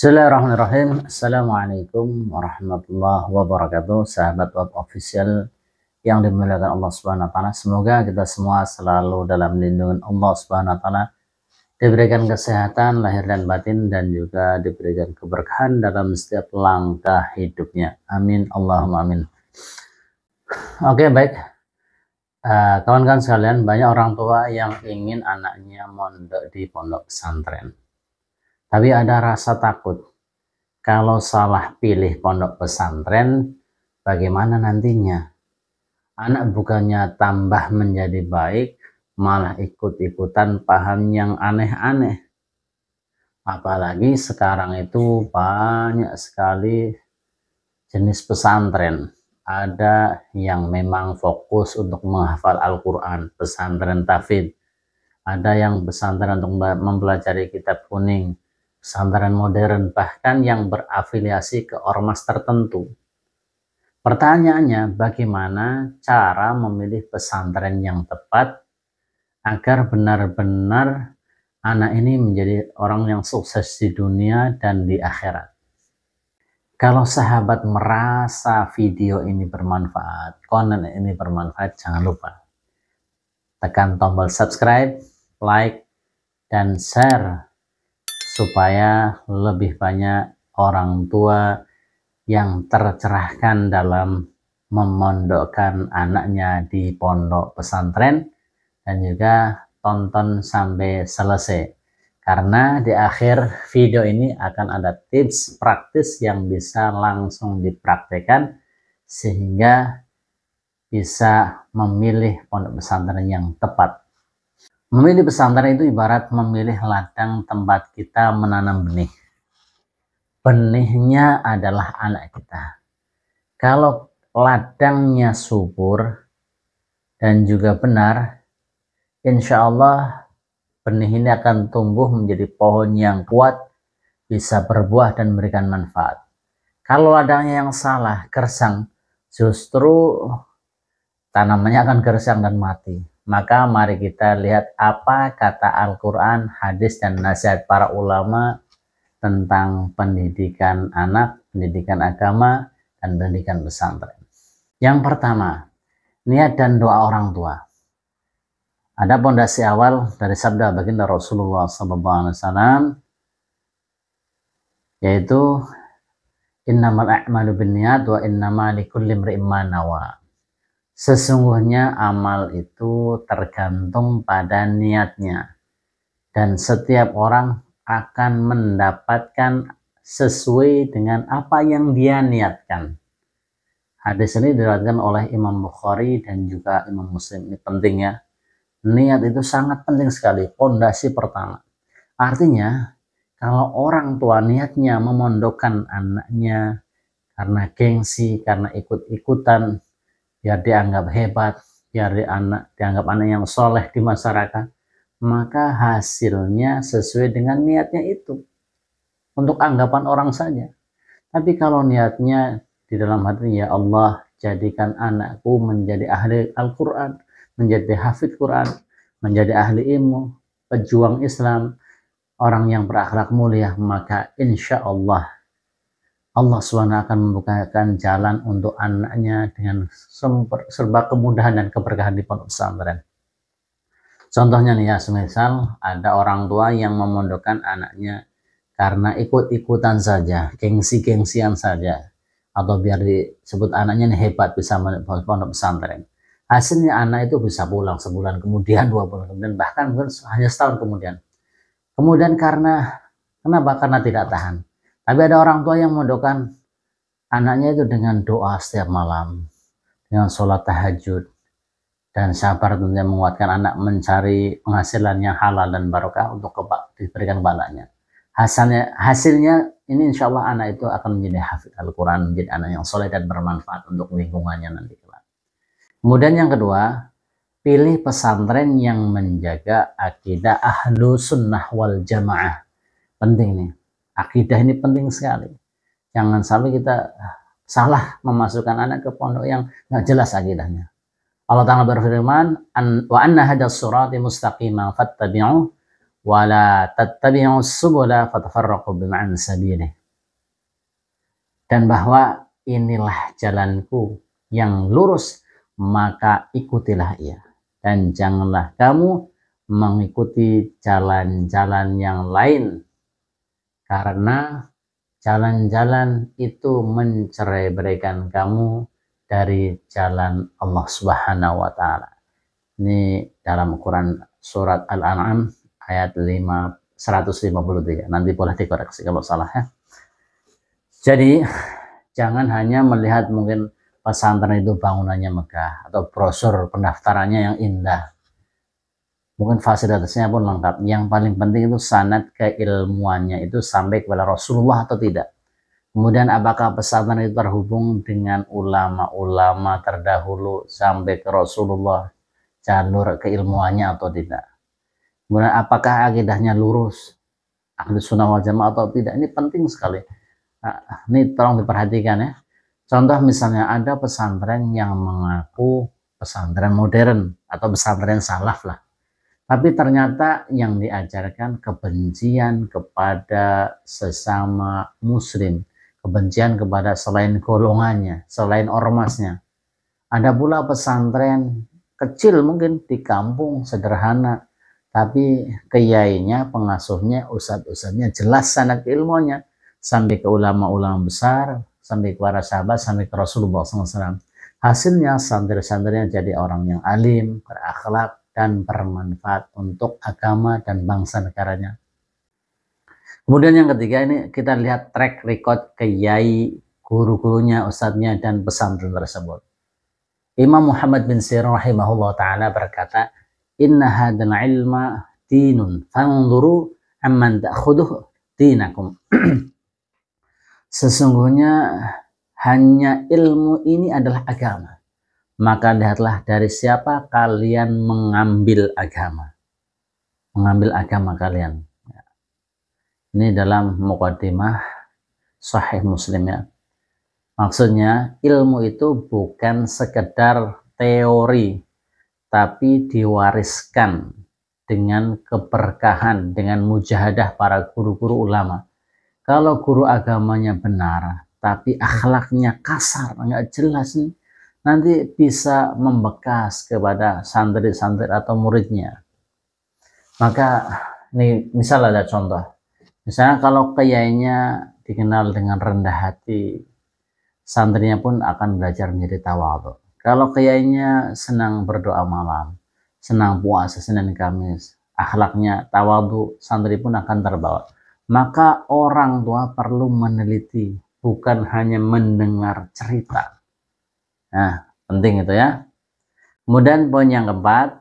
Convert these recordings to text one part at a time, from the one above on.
Bismillahirrahmanirrahim. Assalamualaikum warahmatullahi wabarakatuh. Sahabat web official yang dimuliakan Allah Subhanahu wa taala. Semoga kita semua selalu dalam lindungan Allah Subhanahu wa taala, diberikan kesehatan lahir dan batin, dan juga diberikan keberkahan dalam setiap langkah hidupnya. Amin Allahumma amin. Oke, baik. Kawan-kawan sekalian, banyak orang tua yang ingin anaknya mondok di pondok pesantren. Tapi ada rasa takut, kalau salah pilih pondok pesantren, bagaimana nantinya? Anak bukannya tambah menjadi baik, malah ikut-ikutan paham yang aneh-aneh. Apalagi sekarang itu banyak sekali jenis pesantren. Ada yang memang fokus untuk menghafal Al-Quran, pesantren tahfidz. Ada yang pesantren untuk mempelajari kitab kuning, pesantren modern, bahkan yang berafiliasi ke ormas tertentu. Pertanyaannya, bagaimana cara memilih pesantren yang tepat agar benar-benar anak ini menjadi orang yang sukses di dunia dan di akhirat? Kalau sahabat merasa video ini bermanfaat, konten ini bermanfaat, jangan lupa tekan tombol subscribe, like, dan share supaya lebih banyak orang tua yang tercerahkan dalam memondokkan anaknya di pondok pesantren. Dan juga tonton sampai selesai, karena di akhir video ini akan ada tips praktis yang bisa langsung dipraktekkan sehingga bisa memilih pondok pesantren yang tepat. Memilih pesantren itu ibarat memilih ladang tempat kita menanam benih. Benihnya adalah anak kita. Kalau ladangnya subur dan juga benar, insya Allah benih ini akan tumbuh menjadi pohon yang kuat, bisa berbuah dan memberikan manfaat. Kalau ladangnya yang salah, gersang, justru tanamannya akan gersang dan mati. Maka mari kita lihat apa kata Al-Quran, hadis, dan nasihat para ulama tentang pendidikan anak, pendidikan agama, dan pendidikan pesantren. Yang pertama, niat dan doa orang tua. Ada pondasi awal dari sabda baginda Rasulullah SAW, yaitu innamal a'malu binniyat wa innama likulli imri'in ma nawa. Sesungguhnya amal itu tergantung pada niatnya, dan setiap orang akan mendapatkan sesuai dengan apa yang dia niatkan. Hadis ini diriwayatkan oleh Imam Bukhari dan juga Imam Muslim. Ini penting ya, niat itu sangat penting sekali, pondasi pertama. Artinya kalau orang tua niatnya memondokkan anaknya karena gengsi, karena ikut-ikutan, biar dianggap hebat, biar dianggap anak yang soleh di masyarakat, maka hasilnya sesuai dengan niatnya itu, untuk anggapan orang saja. Tapi kalau niatnya di dalam hati, ya Allah, jadikan anakku menjadi ahli Al-Quran, menjadi hafidz Quran, menjadi ahli ilmu, pejuang Islam, orang yang berakhlak mulia, maka insya Allah Allah SWT akan membukakan jalan untuk anaknya dengan serba kemudahan dan keberkahan di pondok pesantren. Contohnya nih ya, semisal ada orang tua yang memondokkan anaknya karena ikut-ikutan saja, gengsi-gengsian saja, atau biar disebut anaknya nih hebat bisa pondok pesantren. Hasilnya anak itu bisa pulang sebulan kemudian, 2 bulan kemudian, bahkan hanya setahun kemudian. Kemudian kenapa? Karena tidak tahan. Tapi ada orang tua yang memondokkan anaknya itu dengan doa setiap malam, dengan sholat tahajud, dan sabar tentunya menguatkan anak mencari penghasilan yang halal dan barokah untuk diberikan kepadanya. Hasilnya ini insya Allah anak itu akan menjadi hafidz Al-Quran, menjadi anak yang soleh dan bermanfaat untuk lingkungannya nanti. Kemudian yang kedua, pilih pesantren yang menjaga akidah ahlu sunnah wal jamaah. Penting nih. Akidah ini penting sekali. Jangan sampai kita salah memasukkan anak ke pondok yang nggak jelas akidahnya. Allah Ta'ala berfirman, wa anna hadas surati mustaqiman fattabi'u wala tattabi'us subula fatafarraqu bima'an sabilih. Dan bahwa inilah jalanku yang lurus, maka ikutilah ia. Dan janganlah kamu mengikuti jalan-jalan yang lain, karena jalan-jalan itu mencerai-beraikan kamu dari jalan Allah Subhanahu wa Ta'ala. Ini dalam Quran surat Al-An'am ayat 153. Nanti boleh dikoreksi kalau salah ya. Jadi jangan hanya melihat mungkin pesantren itu bangunannya megah atau brosur pendaftarannya yang indah, mungkin fasilitasnya pun lengkap. Yang paling penting itu sanad keilmuannya itu sampai kepada Rasulullah atau tidak. Kemudian apakah pesantren itu terhubung dengan ulama-ulama terdahulu sampai ke Rasulullah, jalur keilmuannya atau tidak. Kemudian apakah akidahnya lurus, ahli sunnah wal jamaah atau tidak. Ini penting sekali. Nah, ini tolong diperhatikan ya. Contoh misalnya ada pesantren yang mengaku pesantren modern atau pesantren salaf lah, tapi ternyata yang diajarkan kebencian kepada sesama muslim, kebencian kepada selain golongannya, selain ormasnya. Ada pula pesantren kecil mungkin di kampung sederhana, tapi kiainya, pengasuhnya, ustadz-ustadznya jelas sanad ilmunya sampai ke ulama-ulama besar, sampai ke para sahabat, sampai ke Rasulullah SAW. Hasilnya santri-santrinya jadi orang yang alim, berakhlak, dan bermanfaat untuk agama dan bangsa negaranya. Kemudian yang ketiga, ini kita lihat track record kiai, guru-gurunya, ustadznya, dan pesantren tersebut. Imam Muhammad bin Sirin rahimahullah ta'ala berkata, inna hadal ilma dinun fanzuru amman ta'khuduh dinakum. Sesungguhnya hanya ilmu ini adalah agama, maka lihatlah dari siapa kalian mengambil agama. Mengambil agama kalian. Ini dalam muqaddimah Sahih Muslim ya. Maksudnya ilmu itu bukan sekedar teori, tapi diwariskan dengan keberkahan, dengan mujahadah para guru-guru ulama. Kalau guru agamanya benar, tapi akhlaknya kasar, nggak jelas nih, nanti bisa membekas kepada santri-santri atau muridnya. Maka ini misal ada contoh, misalnya kalau kiainya dikenal dengan rendah hati, santrinya pun akan belajar menjadi tawadhu. Kalau kiainya senang berdoa malam, senang puasa Senin Kamis, akhlaknya tawadhu, santri pun akan terbawa. Maka orang tua perlu meneliti, bukan hanya mendengar cerita. Nah, penting itu ya. Kemudian poin yang keempat,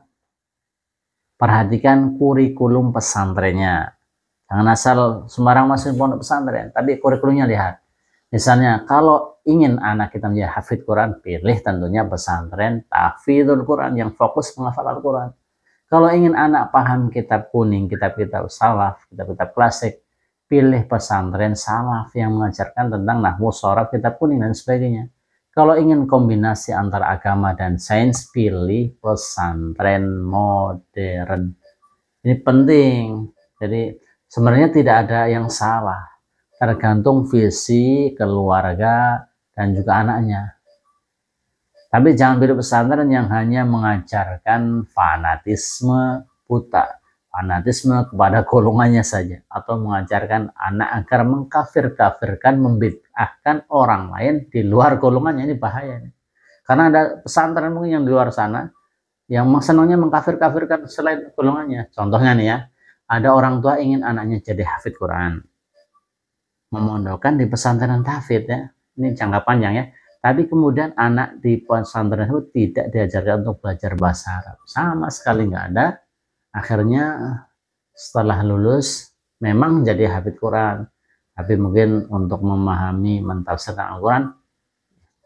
perhatikan kurikulum pesantrennya. Jangan asal sembarang masuk pondok pesantren, tapi kurikulumnya lihat. Misalnya kalau ingin anak kita menjadi hafid Quran, pilih tentunya pesantren tahfidzul Quran yang fokus menghafal Al-Quran. Kalau ingin anak paham kitab kuning, kitab-kitab salaf, kitab-kitab klasik, pilih pesantren salaf yang mengajarkan tentang nahwu, shorab, kitab kuning dan sebagainya. Kalau ingin kombinasi antara agama dan sains, pilih pesantren modern. Ini penting. Jadi sebenarnya tidak ada yang salah, tergantung visi keluarga dan juga anaknya. Tapi jangan pilih pesantren yang hanya mengajarkan fanatisme buta, fanatisme kepada golongannya saja, atau mengajarkan anak agar mengkafir-kafirkan, membid'ahkan orang lain di luar golongannya. Ini bahaya. Karena ada pesantren mungkin yang di luar sana yang senangnya mengkafir-kafirkan selain golongannya. Contohnya nih ya, ada orang tua ingin anaknya jadi hafid Quran, memondokkan di pesantren tahfidz ya. Ini jangka panjang ya. Tapi kemudian anak di pesantren itu tidak diajarkan untuk belajar bahasa Arab, sama sekali nggak ada. Akhirnya setelah lulus memang jadi hafid Quran, tapi mungkin untuk memahami, mentafsirkan Al-Quran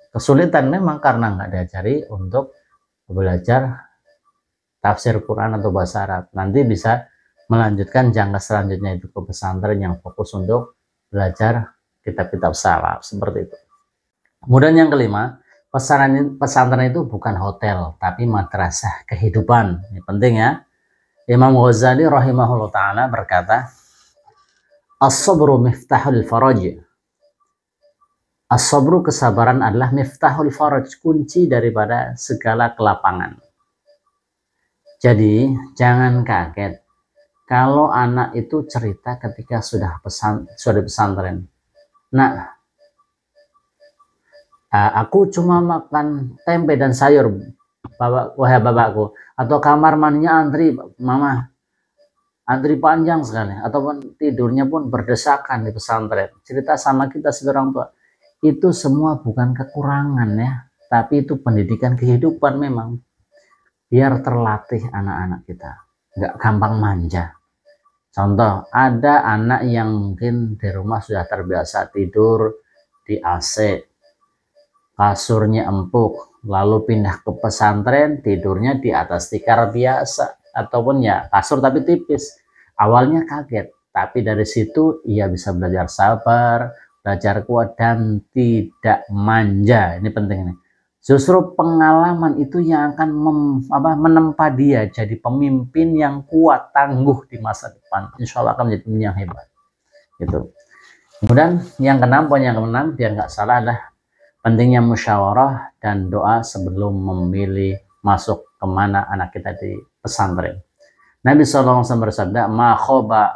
kesulitan memang karena nggak diajari untuk belajar tafsir Quran atau bahasa Arab. Nanti bisa melanjutkan jangka selanjutnya itu ke pesantren yang fokus untuk belajar kitab-kitab salaf seperti itu. Kemudian yang kelima, pesantren itu bukan hotel tapi madrasah kehidupan. Ini penting ya. Imam Ghazali rahimahullah ta'ala berkata, as-sabru miftahul faraj. As-sabru, kesabaran, adalah miftahul faraj, kunci daripada segala kelapangan. Jadi jangan kaget kalau anak itu cerita ketika sudah pesantren. Nah, aku cuma makan tempe dan sayur, wahai bapakku, atau kamar mandinya antri, mama, antri panjang sekali, ataupun tidurnya pun berdesakan di pesantren. Cerita sama kita sebagai orang tua, itu semua bukan kekurangan ya, tapi itu pendidikan kehidupan memang, biar terlatih anak-anak kita, nggak gampang manja. Contoh, ada anak yang mungkin di rumah sudah terbiasa tidur di AC, kasurnya empuk, lalu pindah ke pesantren tidurnya di atas tikar biasa, ataupun ya kasur tapi tipis. Awalnya kaget, tapi dari situ ia bisa belajar sabar, belajar kuat, dan tidak manja. Ini penting nih. Justru pengalaman itu yang akan menempa dia jadi pemimpin yang kuat, tangguh di masa depan. Insya Allah akan menjadi pemimpin yang hebat. Gitu. Kemudian yang keenam, poin yang keenam, biar nggak salah, adalah pentingnya musyawarah dan doa sebelum memilih masuk kemana anak kita di pesantren. Nabi SAW bersabda, ma khoba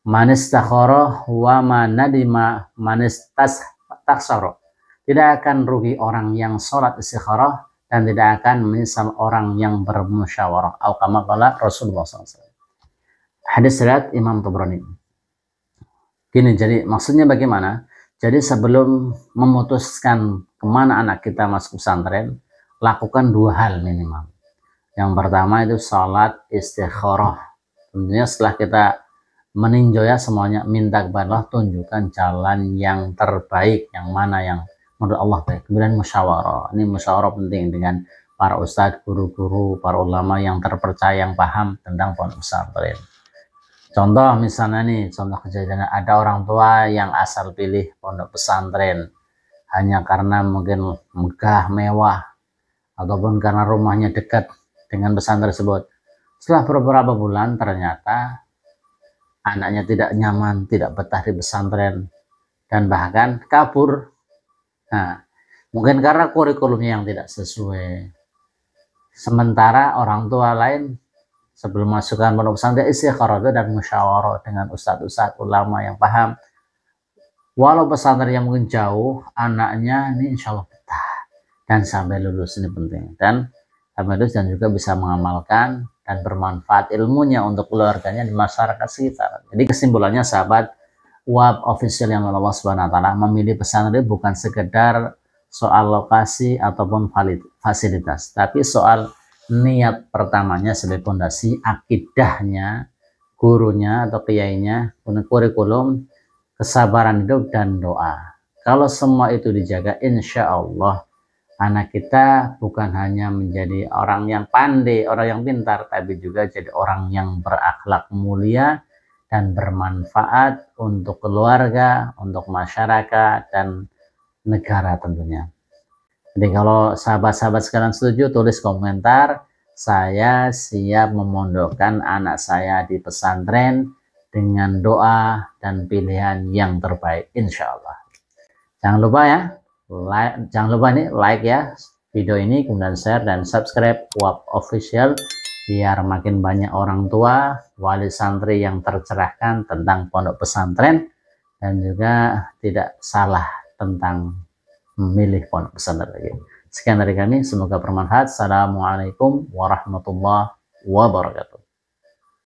manistakhara wa ma nadima manistakhara. Tidak akan rugi orang yang sholat istikharah, dan tidak akan menyesal orang yang bermusyawarah. Atau kama qala Rasulullah SAW. Hadis riwayat Imam Tabrani. Gini, jadi maksudnya bagaimana? Jadi sebelum memutuskan kemana anak kita masuk pesantren, lakukan dua hal minimal. Yang pertama itu sholat istikharah. Tentunya setelah kita meninjau ya semuanya, minta kepada Allah tunjukkan jalan yang terbaik, yang mana yang menurut Allah baik. Kemudian musyawarah. Ini musyawarah penting dengan para ustadz, guru-guru, para ulama yang terpercaya, yang paham tentang pondok pesantren. Contoh misalnya nih, contoh kejadian, ada orang tua yang asal pilih pondok pesantren hanya karena mungkin megah, mewah, ataupun karena rumahnya dekat dengan pesantren tersebut. Setelah beberapa bulan ternyata anaknya tidak nyaman, tidak betah di pesantren, dan bahkan kabur. Nah, mungkin karena kurikulumnya yang tidak sesuai. Sementara orang tua lain sebelum masukkan pondok pesantren istikharah dan musyawarah dengan ustadz-ustadz ulama yang paham. Walau pesantren yang mungkin jauh, anaknya ini insya Allah betah dan sampai lulus. Ini penting, dan sampai lulus dan juga bisa mengamalkan dan bermanfaat ilmunya untuk keluarganya di masyarakat sekitar. Jadi kesimpulannya sahabat WAB official yang Allah Subhanahu wa taala, memilih pesantren bukan sekedar soal lokasi ataupun fasilitas, tapi soal niat pertamanya sebagai fondasi, akidahnya, gurunya atau kiainya, kurikulum, kesabaran hidup, dan doa. Kalau semua itu dijaga, insya Allah anak kita bukan hanya menjadi orang yang pandai, orang yang pintar, tapi juga jadi orang yang berakhlak mulia dan bermanfaat untuk keluarga, untuk masyarakat, dan negara tentunya. Jadi kalau sahabat-sahabat sekalian setuju, tulis komentar. Saya siap memondokkan anak saya di pesantren dengan doa dan pilihan yang terbaik, insya Allah. Jangan lupa ya, jangan lupa nih like ya video ini, kemudian share dan subscribe WAB official, biar makin banyak orang tua, wali santri yang tercerahkan tentang pondok pesantren, dan juga tidak salah tentang memilih pondok pesantren lagi. Sekian dari kami, semoga bermanfaat. Assalamualaikum warahmatullahi wabarakatuh.